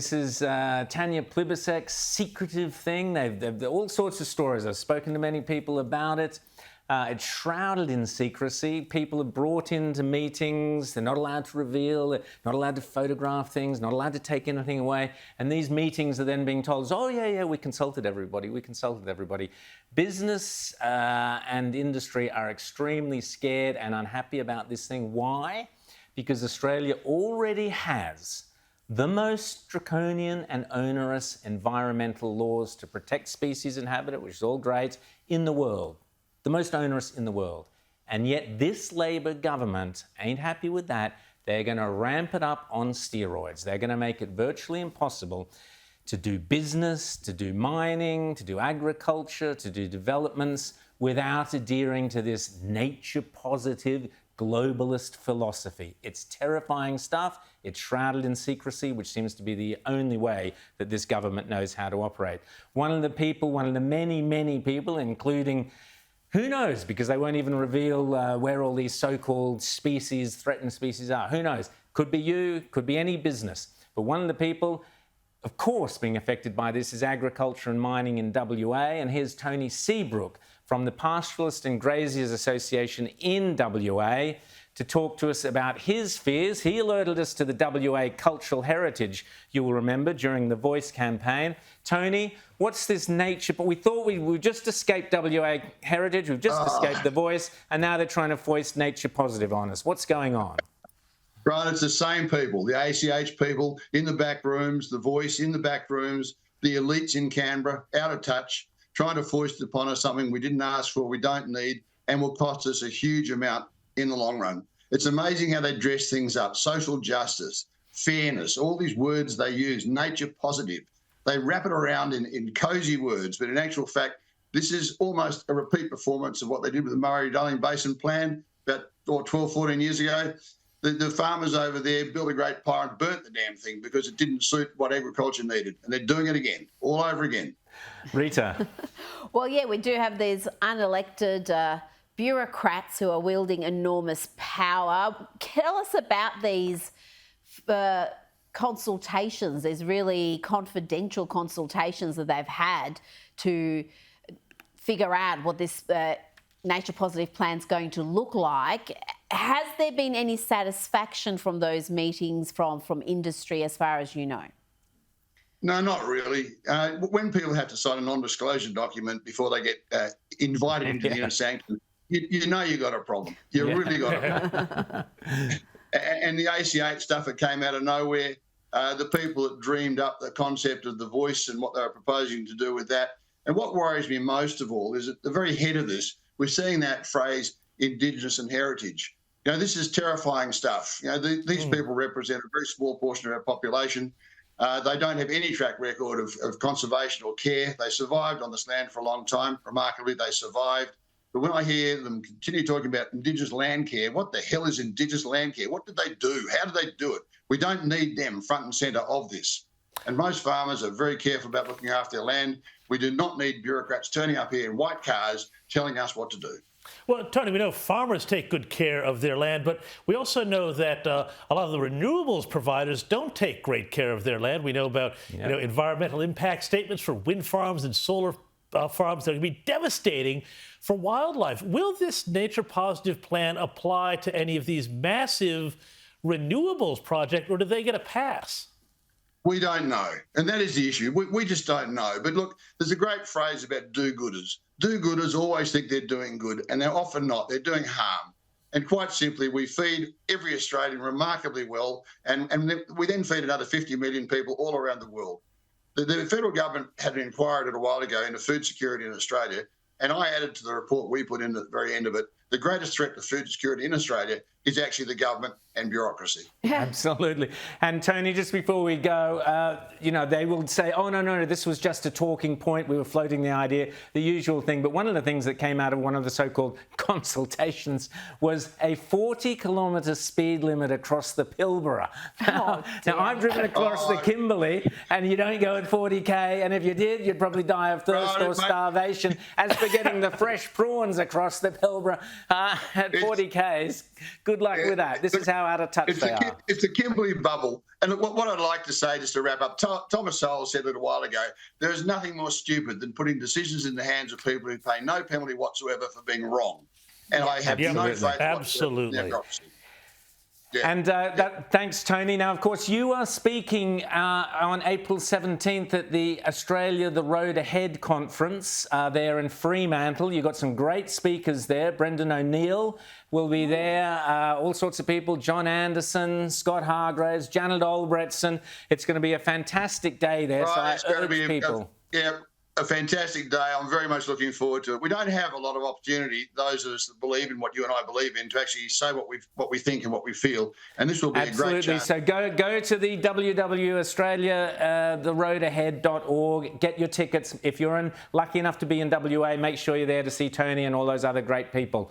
This is Tanya Plibersek's secretive thing. They've all sorts of stories. I've spoken to many people about it. It's shrouded in secrecy. People are brought into meetings. They're not allowed to reveal. They're not allowed to photograph things. Not allowed to take anything away. And these meetings are then being told, "Oh yeah, we consulted everybody. We consulted everybody." Business and industry are extremely scared and unhappy about this thing. Why? Because Australia already has the most draconian and onerous environmental laws to protect species and habitat, which is all great, in the world. The most onerous in the world. And yet this Labor government ain't happy with that. They're going to ramp it up on steroids. They're going to make it virtually impossible to do business, to do mining, to do agriculture, to do developments without adhering to this nature-positive globalist philosophy. It's terrifying stuff. It's shrouded in secrecy, which seems to be the only way that this government knows how to operate. One of the many people, including, who knows, because they won't even reveal where all these so-called species, threatened species are. Who knows? Could be you, could be any business. But one of the people, of course, being affected by this is agriculture and mining in WA. And here's Tony Seabrook from the Pastoralists and Graziers Association in WA to talk to us about his fears. He alerted us to the WA cultural heritage, you will remember, during the Voice campaign. Tony, what's this nature? But we thought we've just escaped WA heritage, we've just escaped the Voice, and now they're trying to foist nature positive on us. What's going on? Right, it's the same people, the ACH people in the back rooms, the Voice in the back rooms, the elites in Canberra, out of touch, trying to foist upon us something we didn't ask for, we don't need, and will cost us a huge amount in the long run. It's amazing how they dress things up. Social justice, fairness, all these words they use, nature positive. They wrap it around in cosy words, but in actual fact, this is almost a repeat performance of what they did with the Murray-Darling Basin Plan about 12, 14 years ago. The farmers over there built a great fire and burnt the damn thing because it didn't suit what agriculture needed. And they're doing it again, all over again. Rita. Well, yeah, we do have these unelected bureaucrats who are wielding enormous power. Tell us about these consultations, these really confidential consultations that they've had to figure out what this nature positive plan is going to look like. Has there been any satisfaction from those meetings from industry as far as you know? No, not really. When people have to sign a non-disclosure document before they get invited into the inner sanctum, you know you got a problem. You really got a problem. And the ACH stuff that came out of nowhere, the people that dreamed up the concept of the Voice and what they were proposing to do with that. And what worries me most of all is at the very head of this, we're seeing that phrase, Indigenous and heritage. You know, this is terrifying stuff. You know, these people represent a very small portion of our population. They don't have any track record of conservation or care. They survived on this land for a long time. Remarkably, they survived. But when I hear them continue talking about Indigenous land care, what the hell is Indigenous land care? What did they do? How did they do it? We don't need them front and centre of this. And most farmers are very careful about looking after their land. We do not need bureaucrats turning up here in white cars telling us what to do. Well, Tony, we know farmers take good care of their land, but we also know that a lot of the renewables providers don't take great care of their land. We know about environmental impact statements for wind farms and solar farms that are going to be devastating for wildlife. Will this nature positive plan apply to any of these massive renewables projects, or do they get a pass? We don't know, and that is the issue. We just don't know. But look, there's a great phrase about do-gooders. Do-gooders always think they're doing good, and they're often not. They're doing harm. And quite simply, we feed every Australian remarkably well, and we then feed another 50 million people all around the world. The federal government had an inquiry a little while ago into food security in Australia, and I added to the report we put in at the very end of it, the greatest threat to food security in Australia is actually the government and bureaucracy. Absolutely. And Tony, just before we go, they will say, oh, no, this was just a talking point. We were floating the idea, the usual thing. But one of the things that came out of one of the so-called consultations was a 40-kilometre speed limit across the Pilbara. Now, I've driven across the Kimberley, and you don't go at 40k. And if you did, you'd probably die of thirst or starvation. As for getting the fresh prawns across the Pilbara at 40k's, Good luck with that. This is how out of touch they are. It's a Kimberley bubble. And what I'd like to say, just to wrap up, Thomas Sowell said a little while ago, there is nothing more stupid than putting decisions in the hands of people who pay no penalty whatsoever for being wrong. And I have no faith whatsoever in bureaucracy. Yeah. And thanks, Tony. Now, of course, you are speaking on April 17th at the Australia The Road Ahead conference there in Fremantle. You've got some great speakers there. Brendan O'Neill will be there. All sorts of people. John Anderson, Scott Hargraves, Janet Albrechtson. It's going to be a fantastic day there. Right, so I urge people. A fantastic day. I'm very much looking forward to it. We don't have a lot of opportunity, those of us that believe in what you and I believe in, to actually say what we think and what we feel. And this will be a great chance. So go to the www.australia.theroadahead.org. Get your tickets. If you're lucky enough to be in WA, make sure you're there to see Tony and all those other great people.